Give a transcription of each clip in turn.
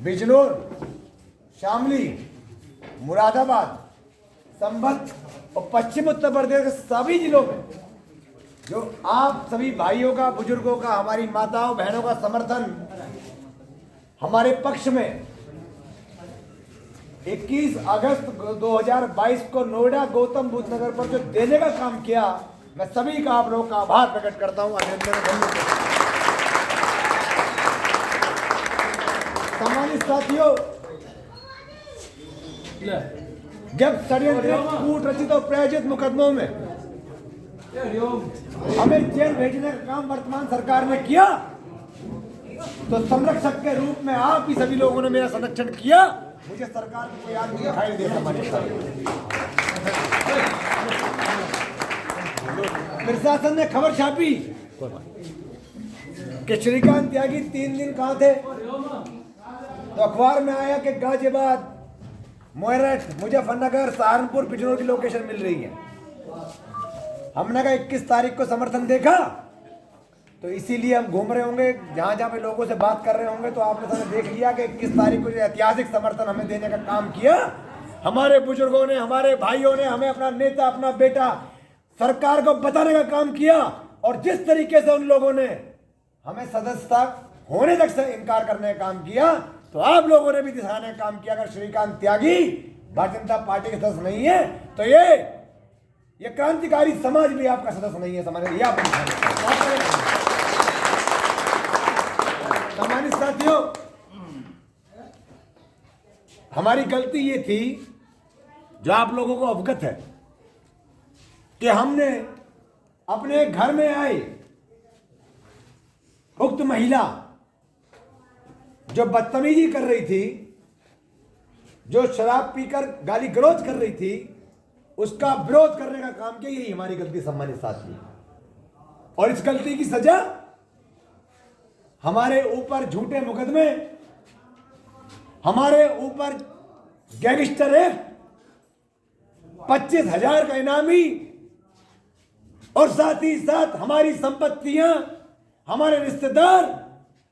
बिजनौर, शामली, मुरादाबाद, संभल और पश्चिम उत्तर प्रदेश के सभी जिलों में जो आप सभी भाइयों का, बुजुर्गों का, हमारी माताओं बहनों का समर्थन हमारे पक्ष में 21 अगस्त 2022 को नोएडा गौतम बुद्ध नगर पर जो देने का काम किया, मैं सभी का आप लोगों का आभार प्रकट करता हूं। सम्मानित साथियों, जब षड्यंत्र, कूट रचित और प्रायोजित मुकदमों में हमें जेल भेजने का काम वर्तमान सरकार ने किया, तो संरक्षक के रूप में आप ही सभी लोगों ने मेरा संरक्षण किया। मुझे सरकार को कोई आदमी दिखाई दे प्रशासन ने खबर छापी कि श्रीकांत त्यागी 3 दिन कहां थे, तो अखबार में आया कि गाजियाबाद, मेरठ, मुजफ्फरनगर, सहारनपुर, बिजनौर की लोकेशन मिल रही है। हमने कहा 21 तारीख को समर्थन देखा, तो इसीलिए हम घूम रहे होंगे, जहां जहां पे लोगों से बात कर रहे होंगे, तो आपने सारे देख लिया कि 21 तारीख को जो ऐतिहासिक समर्थन हमें देने का काम किया, हमारे बुजुर्गों ने, हमारे भाइयों ने हमें अपना नेता, अपना बेटा सरकार को बताने का काम किया। और जिस तरीके से उन लोगों ने हमें सदस्यता होने तक से इनकार करने का काम किया, तो आप लोगों ने भी दिखाने का काम किया। अगर श्रीकांत त्यागी भारतीय जनता पार्टी के सदस्य नहीं है, तो ये क्रांतिकारी समाज भी आपका सदस्य नहीं है। सम्मानित साथियों, हमारी गलती ये थी, जो आप लोगों को अवगत है, कि हमने अपने घर में आए उक्त महिला जो बदतमीजी कर रही थी, जो शराब पीकर गाली गलौज कर रही थी, उसका विरोध करने का काम किया। यही हमारी गलती सम्मानित साथी, और इस गलती की सजा हमारे ऊपर झूठे मुकदमे, हमारे ऊपर गैंगस्टर एक्ट, 25,000 का इनामी, और साथ ही साथ हमारी संपत्तियां, हमारे रिश्तेदार,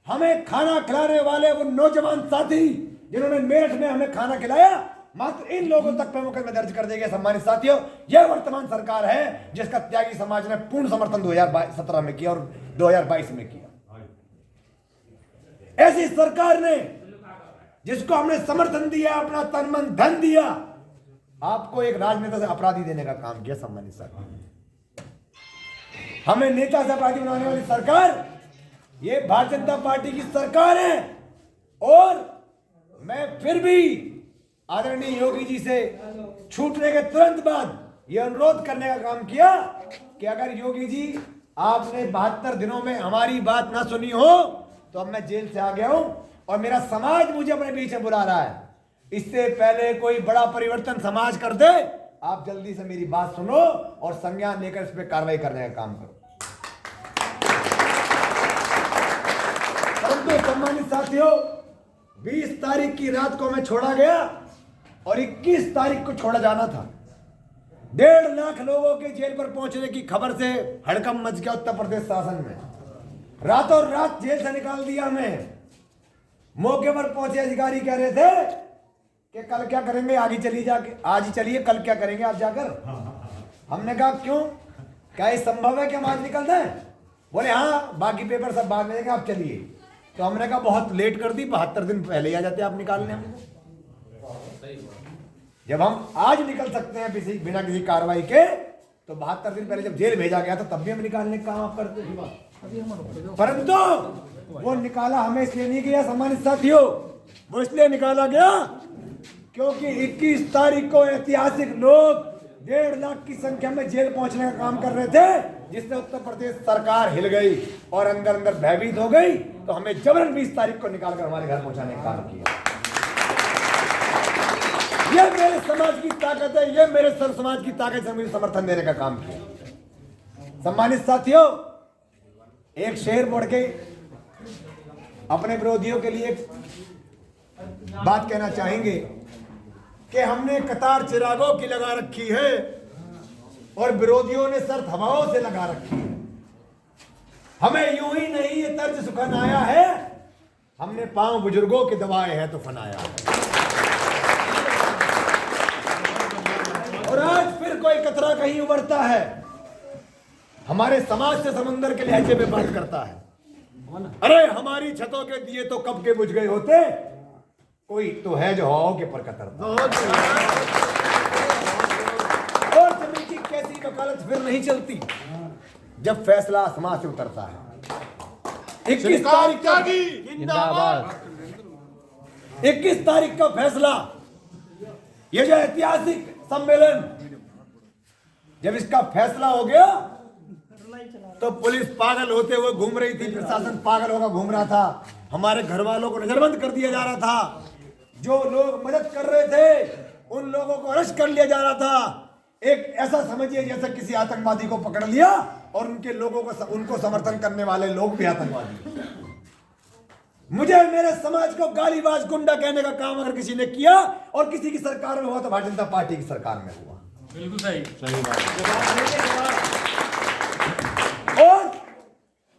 हमें खाना खिलाने वाले वो नौजवान साथी जिन्होंने मेरठ में हमें खाना खिलाया, मात्र इन लोगों तक पे मुकदमे दर्ज कर देंगे। सम्मानित साथियों, यह वर्तमान सरकार है जिसका त्यागी समाज ने पूर्ण समर्थन 2017 में किया और 2022 में किया। ऐसी सरकार ने, जिसको हमने समर्थन दिया, अपना तन मन धन दिया, आपको एक राजनेता से अपराधी देने का काम किया। सम्मानित सरकार, हमें नेता से अपराधी बनाने वाली सरकार ये भारतीय जनता पार्टी की सरकार है। और मैं फिर भी आदरणीय योगी जी से छूटने के तुरंत बाद यह अनुरोध करने का काम किया कि अगर योगी जी आपने 72 दिनों में हमारी बात ना सुनी हो, तो अब मैं जेल से आ गया हूं और मेरा समाज मुझे अपने बीच में बुला रहा है। इससे पहले कोई बड़ा परिवर्तन समाज कर दे, आप जल्दी से मेरी बात सुनो और संज्ञान लेकर इस पर कार्रवाई करने का काम करो। परंतु सम्मानित साथियों, 20 तारीख की रात को हमें छोड़ा गया और 21 तारीख को छोड़ा जाना था। 1.5 लाख लोगों के जेल पर पहुंचने की खबर से हड़कंप मच गया उत्तर प्रदेश शासन में। रातों रात जेल से निकाल दिया हमें। मौके पर पहुंचे अधिकारी कह रहे थे कि कल क्या करेंगे, आगे चलिए, जाके आज ही चलिए, कल क्या करेंगे आप जाकर। हमने कहा क्यों, क्या ये संभव है कि हम आज निकल जाए? बोले हाँ, बाकी पेपर सब बाद में देंगे, आप चलिए। तो हमने कहा बहुत लेट कर दी, 72 दिन पहले ही आ जाते आप निकालने। जब हम आज निकल सकते हैं बिना किसी कार्रवाई के, तो 72 दिन पहले जब जेल भेजा गया था तब भी हम निकालने का काम आप करते। परंतु वो निकाला हमें इसलिए नहीं गया सम्मानित साथियों, वो इसलिए निकाला गया क्योंकि 21 तारीख को ऐतिहासिक लोग 1.5 लाख की संख्या में जेल पहुंचने का काम कर रहे थे, जिससे उत्तर प्रदेश सरकार हिल गई और अंदर अंदर भयभीत हो गई। तो हमें जबरन 20 तारीख को निकालकर हमारे घर पहुंचाने का काम किया। यह मेरे समाज की ताकत है, यह मेरे सर समाज की ताकत से मुझे समर्थन देने का काम किया। सम्मानित साथियों, एक शेर बोल के अपने विरोधियों के लिए बात कहना चाहेंगे कि हमने कतार चिरागों की लगा रखी है और विरोधियों ने सर्द हवाओं से लगा रखी है। हमें यूं ही नहीं ये तर्ज सुखन आया है, हमने 5 बुजुर्गों के दबाए हैं तो फनाया है। और आज फिर कोई कतरा कहीं उभरता है, हमारे समाज से समुंदर के लहजे में बात करता है। अरे हमारी छतों के दिए तो कब के बुझ गए होते, कोई तो है जो हवाओं के पर कतरता। और जमीन की कैसी वकालत फिर नहीं चलती जब फैसला आसमां से उतरता है। 21 तारीख का जिंदाबाद, 21 तारीख का फैसला, ये जो ऐतिहासिक सम्मेलन, जब इसका फैसला हो गया तो पुलिस पागल होते हुए घूम रही थी, प्रशासन पागल होकर घूम रहा था, हमारे घर वालों को नजरबंद कर दिया जा रहा था, जो लोग मदद कर रहे थे उन लोगों को अरेस्ट कर लिया जा रहा था। एक ऐसा समझिए जैसे किसी आतंकवादी को पकड़ लिया और उनके लोगों को, उनको समर्थन करने वाले लोग भी आतंकवादी। मुझे मेरे समाज को गालीबाज गुंडा कहने का काम अगर किसी ने किया और किसी की सरकार में हुआ तो भारतीय जनता पार्टी की सरकार में हुआ। बिल्कुल सही, सही और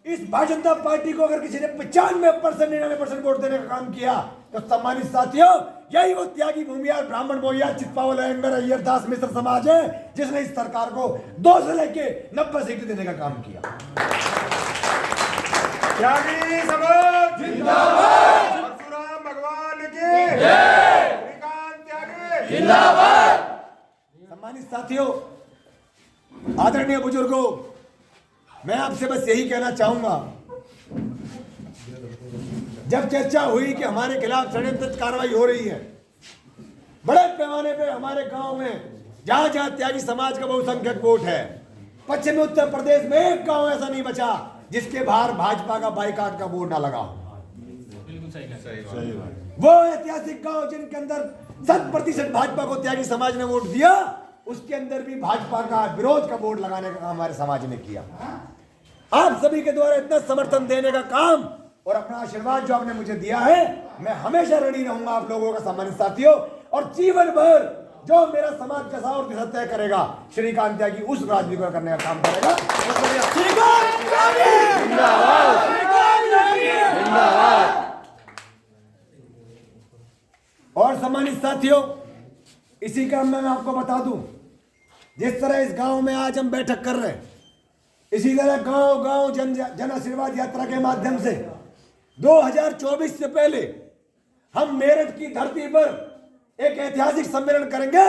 इस भारतीय जनता पार्टी को अगर किसी ने 95% 99% वोट देने का काम किया तो सम्मानित साथियों, यही वो त्यागी भूमियार ब्राह्मण बोहिया चित्पावल अयंगर अय्यर दास मिश्र समाज है जिसने इस सरकार को 2 से लेके 90 सीटें देने का काम किया। त्यागी समाज जिंदाबाद, परशुराम भगवान की जय, श्रीकांत त्यागी जिंदाबाद। सम्मानित साथियों, आदरणीय बुजुर्गों, मैं आपसे बस यही कहना चाहूंगा, जब चर्चा हुई कि हमारे खिलाफ षड्यंत्र कार्रवाई हो रही है, बड़े पैमाने पे हमारे गांव में जहां जहां त्यागी समाज का बहुसंख्यक वोट है, पश्चिमी उत्तर प्रदेश में एक गांव ऐसा नहीं बचा जिसके बाहर भाजपा का बाइकाट का बोर्ड ना लगा हो। वो ऐतिहासिक गांव जिनके अंदर 100% भाजपा को त्यागी समाज ने वोट दिया, उसके अंदर भी भाजपा का विरोध का बोर्ड लगाने का हमारे समाज ने किया। आप सभी के द्वारा इतना समर्थन देने का काम और अपना आशीर्वाद जो आपने मुझे दिया है, मैं हमेशा ऋणी रहूंगा आप लोगों का सम्मानित साथियों। और जीवन भर जो मेरा समाज दशा और दिशा तय करेगा, श्रीकांत त्यागी उस राजनीति को करने का काम करेगा। और सम्मानित साथियों, इसी क्रम में मैं आपको बता दूं, जिस तरह इस गांव में आज हम बैठक कर रहे हैं, इसी तरह गांव गांव जन आशीर्वाद यात्रा के माध्यम से 2024 से पहले हम मेरठ की धरती पर एक ऐतिहासिक सम्मेलन करेंगे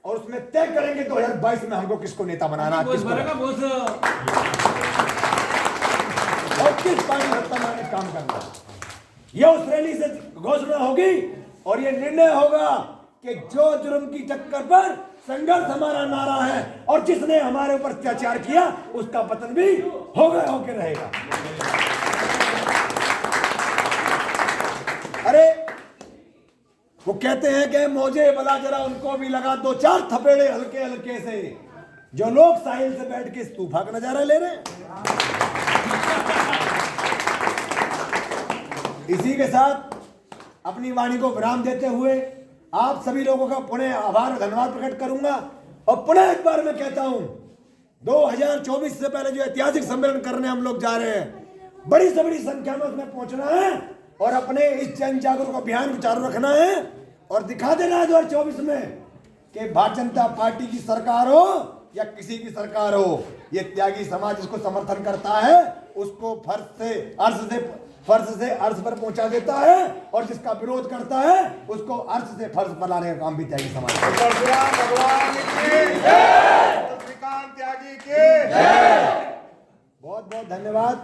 और उसमें तय करेंगे 2022 में हमको किसको नेता बनाना, किसको और किस पार्टी सत्ता में काम करना। यह उस रैली से घोषणा होगी और यह निर्णय होगा कि जो जुर्म की टक्कर पर संघर्ष हमारा नारा है और जिसने हमारे ऊपर अत्याचार किया उसका पतन भी होकर रहेगा। अरे वो कहते हैं कि मौजे बला जरा उनको भी लगा 2-4 थपेड़े हल्के हल्के से, जो लोग साहिल से बैठ के तूफा का नजारा ले रहे हैं। इसी के साथ अपनी वाणी को विराम देते हुए आप सभी लोगों का पुनः आभार और धन्यवाद प्रकट करूंगा। और पुनः एक बार मैं कहता हूं, 2024 से पहले जो ऐतिहासिक सम्मेलन करने हम लोग जा रहे हैं, बड़ी से बड़ी संख्या में उसमें पहुंचना है और अपने इस जन जागरूक अभियान को चालू रखना है और दिखा देना है 2024 में कि भारतीय जनता पार्टी की सरकार हो या किसी की सरकार हो, ये त्यागी समाज जिसको समर्थन करता है उसको फर्श से अर्श पर पहुंचा देता है और जिसका विरोध करता है उसको अर्श से फर्श पर लाने का काम भी त्यागी समाज करता है। परशुराम भगवान की जय, श्रीकांत त्यागी की जय। बहुत बहुत धन्यवाद।